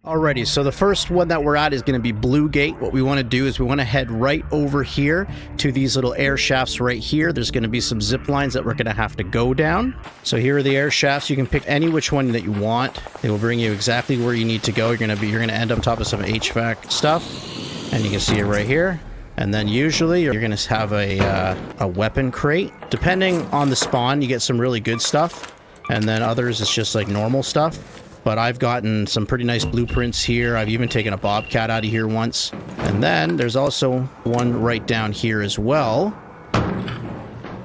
Alrighty, so the first one that we're at is going to be Blue Gate. What we want to do is we want to head right over here to these little air shafts right here. There's going to be some zip lines that we're going to have to go down. So here are the air shafts. You can pick any which one that you want. They will bring you exactly where you need to go. You're going to end on top of some HVAC stuff, and you can see it right here. And then usually you're going to have a weapon crate. Depending on the spawn, you get some really good stuff, and then others it's just like normal stuff. But I've gotten some pretty nice blueprints here. I've even taken a bobcat out of here once. And then there's also one right down here as well.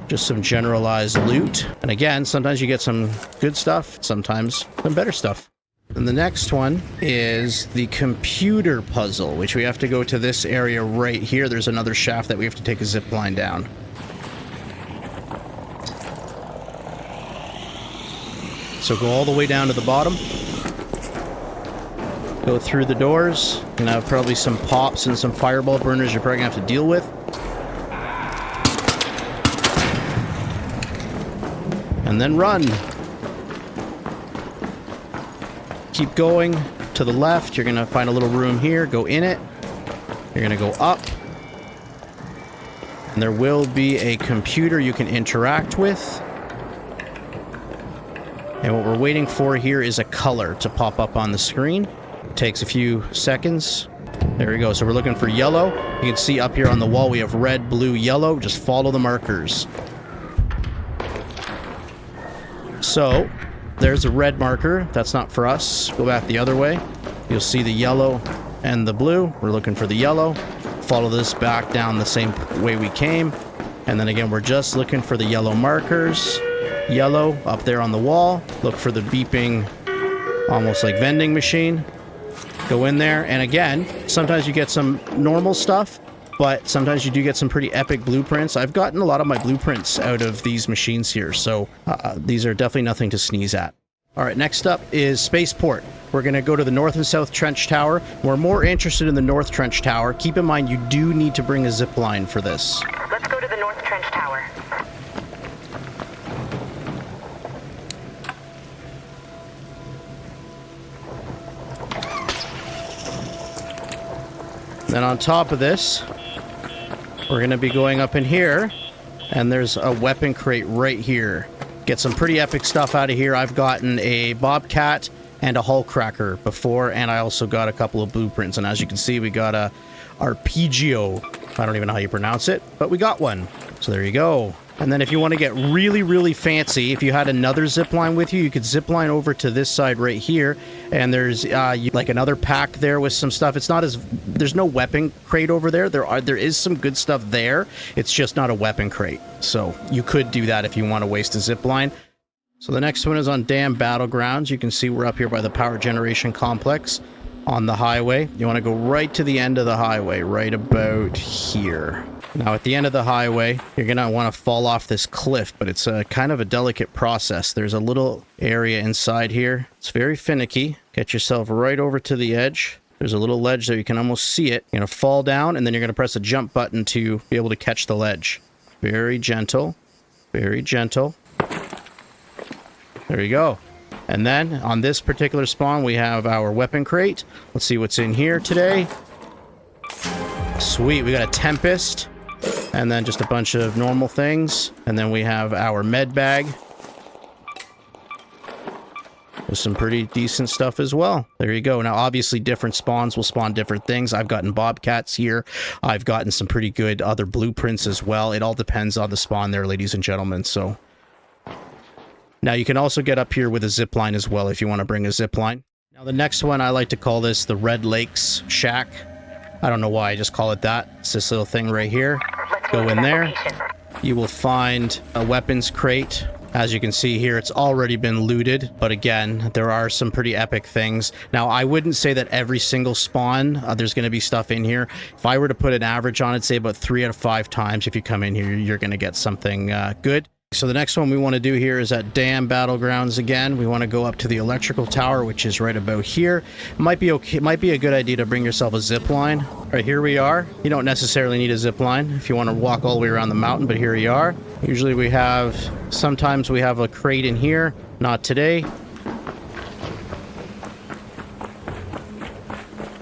Just some generalized loot. And again, sometimes you get some good stuff, sometimes some better stuff. And the next one is the computer puzzle, which we have to go to this area right here. There's another shaft that we have to take a zip line down. So go all the way down to the bottom. Go through the doors. You're gonna have probably some pops and some fireball burners you're probably gonna have to deal with. And then run. Keep going to the left. You're gonna find a little room here. Go in it. You're gonna go up. And there will be a computer you can interact with. And what we're waiting for here is a color to pop up on the screen. Takes a few seconds. There we go. So we're looking for yellow. You can see up here on the wall we have red, blue, yellow. Just follow the markers. So there's a red marker. That's not for us. Go back the other way. You'll see the yellow and the blue. We're looking for the yellow. Follow this back down the same way we came. And then again, we're just looking for the yellow markers. Yellow up there on the wall. Look for the beeping, almost like vending machine. Go in there, and again, sometimes you get some normal stuff, but sometimes you do get some pretty epic blueprints. I've gotten a lot of my blueprints out of these machines here, so these are definitely nothing to sneeze at. All right, next up is Spaceport. We're going to go to the North and South Trench Tower. We're more interested in the North Trench Tower. Keep in mind, you do need to bring a zip line for this. Let's go to the North Trench Tower. Then on top of this, we're going to be going up in here, and there's a weapon crate right here. Get some pretty epic stuff out of here. I've gotten a bobcat and a hull cracker before, and I also got a couple of blueprints. And as you can see, we got a arpeggio. I don't even know how you pronounce it, but we got one. So there you go. And then if you want to get really, really fancy, if you had another zip line with you, you could zip line over to this side right here. And there's like another pack there with some stuff. It's not as, there's no weapon crate over there. There is some good stuff there. It's just not a weapon crate. So you could do that if you want to waste a zip line. So the next one is on Dam Battlegrounds. You can see we're up here by the power generation complex on the highway. You want to go right to the end of the highway, right about here. Now, at the end of the highway, you're going to want to fall off this cliff, but it's a kind of a delicate process. There's a little area inside here. It's very finicky. Get yourself right over to the edge. There's a little ledge there. You can almost see it. You're going to fall down, and then you're going to press a jump button to be able to catch the ledge. Very gentle. Very gentle. There you go. And then, on this particular spawn, we have our weapon crate. Let's see what's in here today. Sweet. We got a Tempest. And then just a bunch of normal things. And then we have our med bag. With some pretty decent stuff as well. There you go. Now, obviously, different spawns will spawn different things. I've gotten bobcats here. I've gotten some pretty good other blueprints as well. It all depends on the spawn there, ladies and gentlemen. So, now you can also get up here with a zip line as well if you want to bring a zip line. Now, the next one, I like to call this the Red Lakes Shack. I don't know why I just call it that. It's this little thing right here. Go in there. You will find a weapons crate. As you can see here, it's already been looted. But again, there are some pretty epic things. Now, I wouldn't say that every single spawn, there's going to be stuff in here. If I were to put an average on it, say about 3 out of 5 times, if you come in here, you're going to get something good. So the next one we want to do here is at Dam Battlegrounds again. We want to go up to the electrical tower, which is right about here. Might be okay. Might be a good idea to bring yourself a zip line. All right, here we are. You don't necessarily need a zip line if you want to walk all the way around the mountain, but here you are. Usually we have, sometimes we have a crate in here. Not today.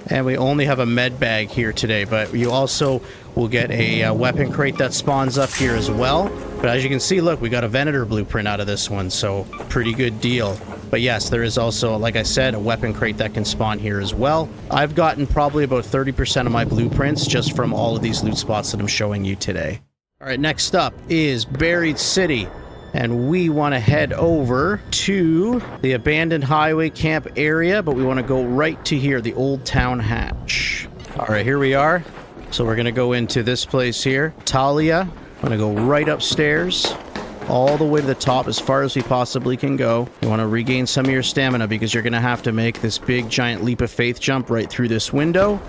And we only have a med bag here today, but you also will get a weapon crate that spawns up here as well. But as you can see, look, we got a Venator blueprint out of this one, so pretty good deal. But yes, there is also, like I said, a weapon crate that can spawn here as well. I've gotten probably about 30% of my blueprints just from all of these loot spots that I'm showing you today. All right, next up is Buried City. And we want to head over to the abandoned highway camp area, but we want to go right to here, the Old Town Hatch. All right, here we are. So we're going to go into this place here. Talia. I'm going to go right upstairs, all the way to the top as far as we possibly can go. You want to regain some of your stamina because you're going to have to make this big giant leap of faith jump right through this window.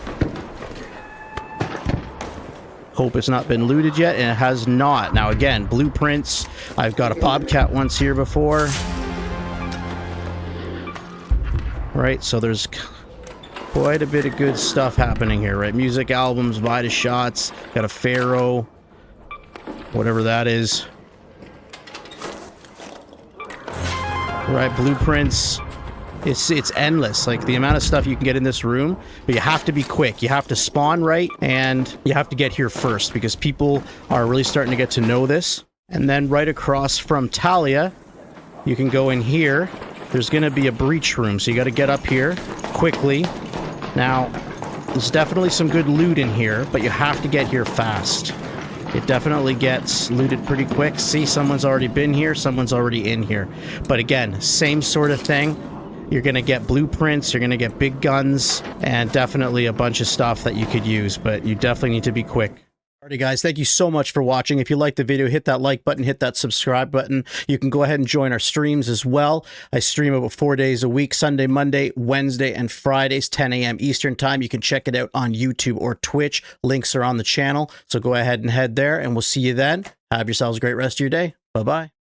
Hope it's not been looted yet, and it has not. Now again, blueprints. I've got a bobcat once here before. Right, so there's quite a bit of good stuff happening here, right? Music albums, Vita shots, got a Pharaoh, whatever that is. Right, blueprints. It's endless, like the amount of stuff you can get in this room, but you have to be quick. You have to spawn right, and you have to get here first because people are really starting to get to know this. And then right across from Talia, you can go in here. There's going to be a breach room, so you got to get up here quickly. Now, there's definitely some good loot in here, but you have to get here fast. It definitely gets looted pretty quick. See, someone's already been here, someone's already in here. But again, same sort of thing. You're going to get blueprints, you're going to get big guns, and definitely a bunch of stuff that you could use, but you definitely need to be quick. Alrighty guys, thank you so much for watching. If you liked the video, hit that like button, hit that subscribe button. You can go ahead and join our streams as well. I stream about 4 days a week, Sunday, Monday, Wednesday, and Fridays, 10 a.m. Eastern time. You can check it out on YouTube or Twitch. Links are on the channel, so go ahead and head there, and we'll see you then. Have yourselves a great rest of your day. Bye-bye.